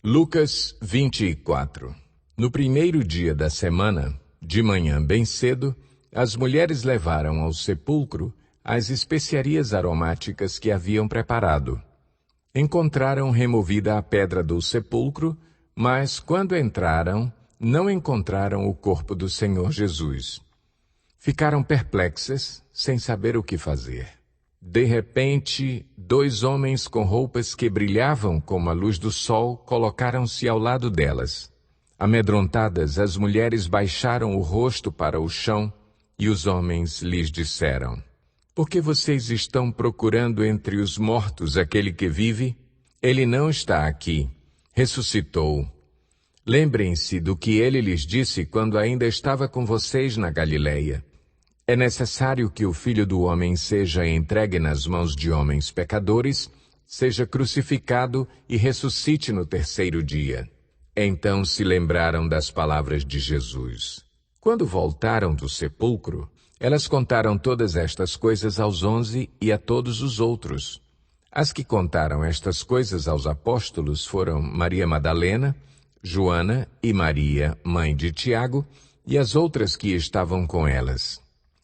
Lucas 24. No primeiro dia da semana, de manhã bem cedo, as mulheres levaram ao sepulcro as especiarias aromáticas que haviam preparado. Encontraram removida a pedra do sepulcro, mas quando entraram, não encontraram o corpo do Senhor Jesus. Ficaram perplexas, sem saber o que fazer. De repente, 2 homens com roupas que brilhavam como a luz do sol colocaram-se ao lado delas. Amedrontadas, as mulheres baixaram o rosto para o chão e os homens lhes disseram: Por que vocês estão procurando entre os mortos aquele que vive? Ele não está aqui. Ressuscitou. Lembrem-se do que ele lhes disse quando ainda estava com vocês na Galileia. É necessário que o Filho do Homem seja entregue nas mãos de homens pecadores, seja crucificado e ressuscite no 3º dia. Então se lembraram das palavras de Jesus. Quando voltaram do sepulcro, elas contaram todas estas coisas aos 11 e a todos os outros. As que contaram estas coisas aos apóstolos foram Maria Madalena, Joana e Maria, mãe de Tiago, e as outras que estavam com elas.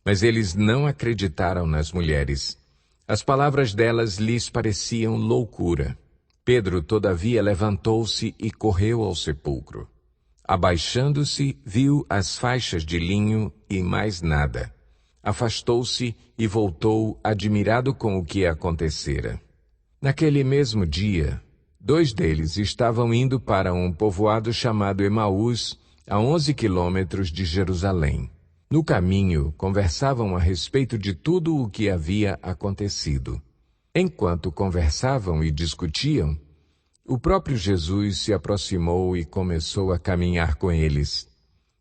Mas eles não acreditaram nas mulheres. As palavras delas lhes pareciam loucura. Pedro, todavia, levantou-se e correu ao sepulcro. Abaixando-se, viu as faixas de linho e mais nada. Afastou-se e voltou, admirado com o que acontecera. Naquele mesmo dia, 2 deles estavam indo para um povoado chamado Emaús, a 11 quilômetros de Jerusalém. No caminho, conversavam a respeito de tudo o que havia acontecido. Enquanto conversavam e discutiam, o próprio Jesus se aproximou e começou a caminhar com eles.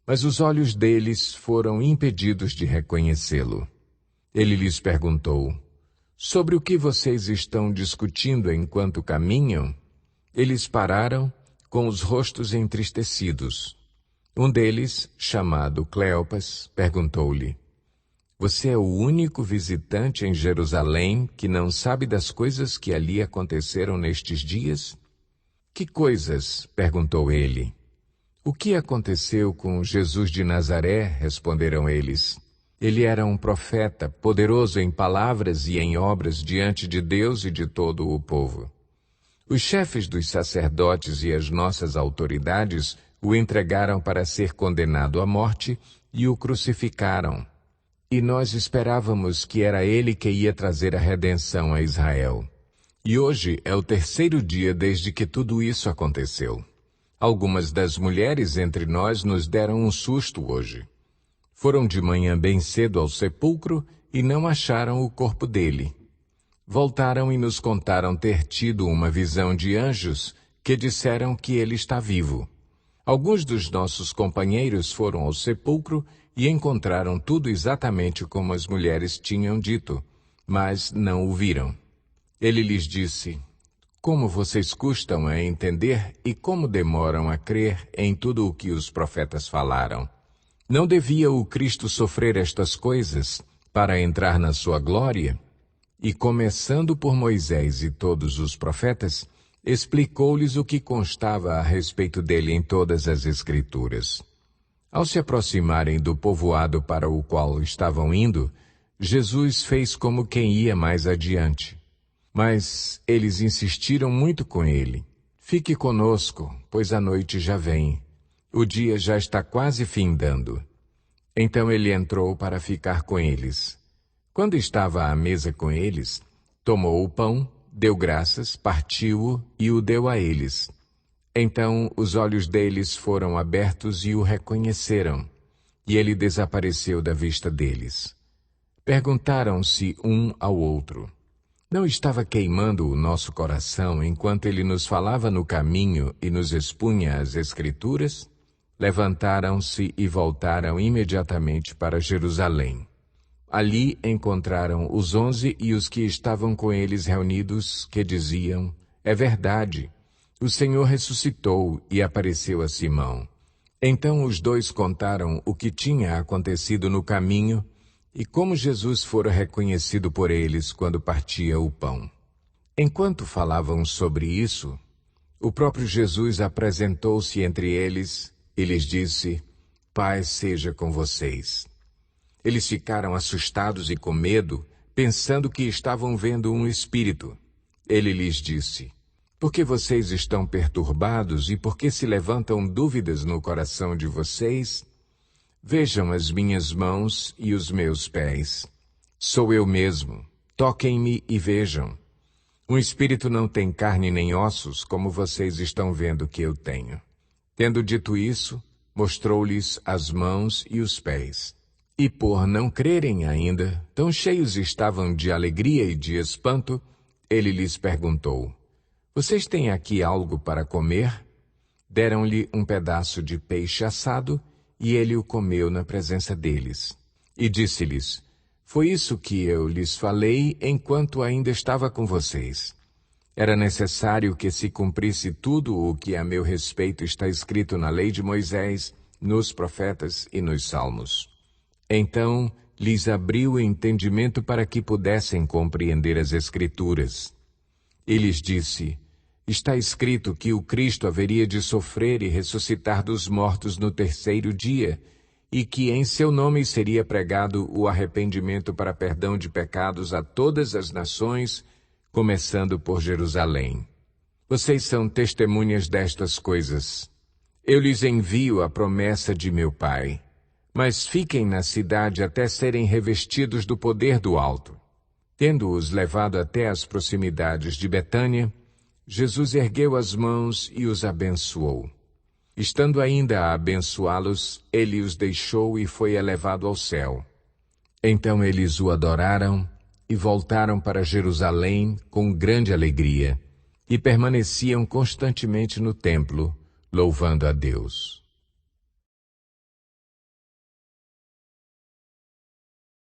Mas os olhos deles foram impedidos de reconhecê-lo. Ele lhes perguntou: Sobre o que vocês estão discutindo enquanto caminham? Eles pararam, com os rostos entristecidos. Um deles, chamado Cleopas, perguntou-lhe: Você é o único visitante em Jerusalém que não sabe das coisas que ali aconteceram nestes dias? Que coisas? Perguntou ele. O que aconteceu com Jesus de Nazaré? Responderam eles. Ele era um profeta, poderoso em palavras e em obras diante de Deus e de todo o povo. Os chefes dos sacerdotes e as nossas autoridades o entregaram para ser condenado à morte e o crucificaram. E nós esperávamos que era ele que ia trazer a redenção a Israel. E hoje é o 3º dia desde que tudo isso aconteceu. Algumas das mulheres entre nós nos deram um susto hoje. Foram de manhã bem cedo ao sepulcro e não acharam o corpo dele. Voltaram e nos contaram ter tido uma visão de anjos que disseram que ele está vivo. Alguns dos nossos companheiros foram ao sepulcro e encontraram tudo exatamente como as mulheres tinham dito, mas não o viram. Ele lhes disse: Como vocês custam a entender e como demoram a crer em tudo o que os profetas falaram? Não devia o Cristo sofrer estas coisas para entrar na sua glória? E começando por Moisés e todos os profetas, explicou-lhes o que constava a respeito dele em todas as Escrituras. Ao se aproximarem do povoado para o qual estavam indo, Jesus fez como quem ia mais adiante. Mas eles insistiram muito com ele. Fique conosco, pois a noite já vem. O dia já está quase findando. Então ele entrou para ficar com eles. Quando estava à mesa com eles, tomou o pão, deu graças, partiu-o e o deu a eles. Então os olhos deles foram abertos e o reconheceram, e ele desapareceu da vista deles. Perguntaram-se um ao outro: Não estava queimando o nosso coração enquanto ele nos falava no caminho e nos expunha as Escrituras? Levantaram-se e voltaram imediatamente para Jerusalém. Ali encontraram os 11 e os que estavam com eles reunidos, que diziam: É verdade, o Senhor ressuscitou e apareceu a Simão. Então os 2 contaram o que tinha acontecido no caminho e como Jesus fora reconhecido por eles quando partia o pão. Enquanto falavam sobre isso, O próprio Jesus apresentou-se entre eles e lhes disse: Paz seja com vocês. Eles ficaram assustados e com medo, pensando que estavam vendo um espírito. Ele lhes disse: Por que vocês estão perturbados e por que se levantam dúvidas no coração de vocês? Vejam as minhas mãos e os meus pés. Sou eu mesmo. Toquem-me e vejam. Um espírito não tem carne nem ossos, como vocês estão vendo que eu tenho. Tendo dito isso, mostrou-lhes as mãos e os pés. E por não crerem ainda, tão cheios estavam de alegria e de espanto, ele lhes perguntou: Vocês têm aqui algo para comer? Deram-lhe um pedaço de peixe assado, e ele o comeu na presença deles. E disse-lhes: Foi isso que eu lhes falei enquanto ainda estava com vocês. Era necessário que se cumprisse tudo o que a meu respeito está escrito na lei de Moisés, nos profetas e nos salmos. Então lhes abriu o entendimento para que pudessem compreender as Escrituras. E lhes disse: Está escrito que o Cristo haveria de sofrer e ressuscitar dos mortos no terceiro dia, e que em seu nome seria pregado o arrependimento para perdão de pecados a todas as nações, começando por Jerusalém. Vocês são testemunhas destas coisas. Eu lhes envio a promessa de meu Pai, mas fiquem na cidade até serem revestidos do poder do alto. Tendo-os levado até as proximidades de Betânia, Jesus ergueu as mãos e os abençoou. Estando ainda a abençoá-los, ele os deixou e foi elevado ao céu. Então eles o adoraram e voltaram para Jerusalém com grande alegria, e permaneciam constantemente no templo, louvando a Deus.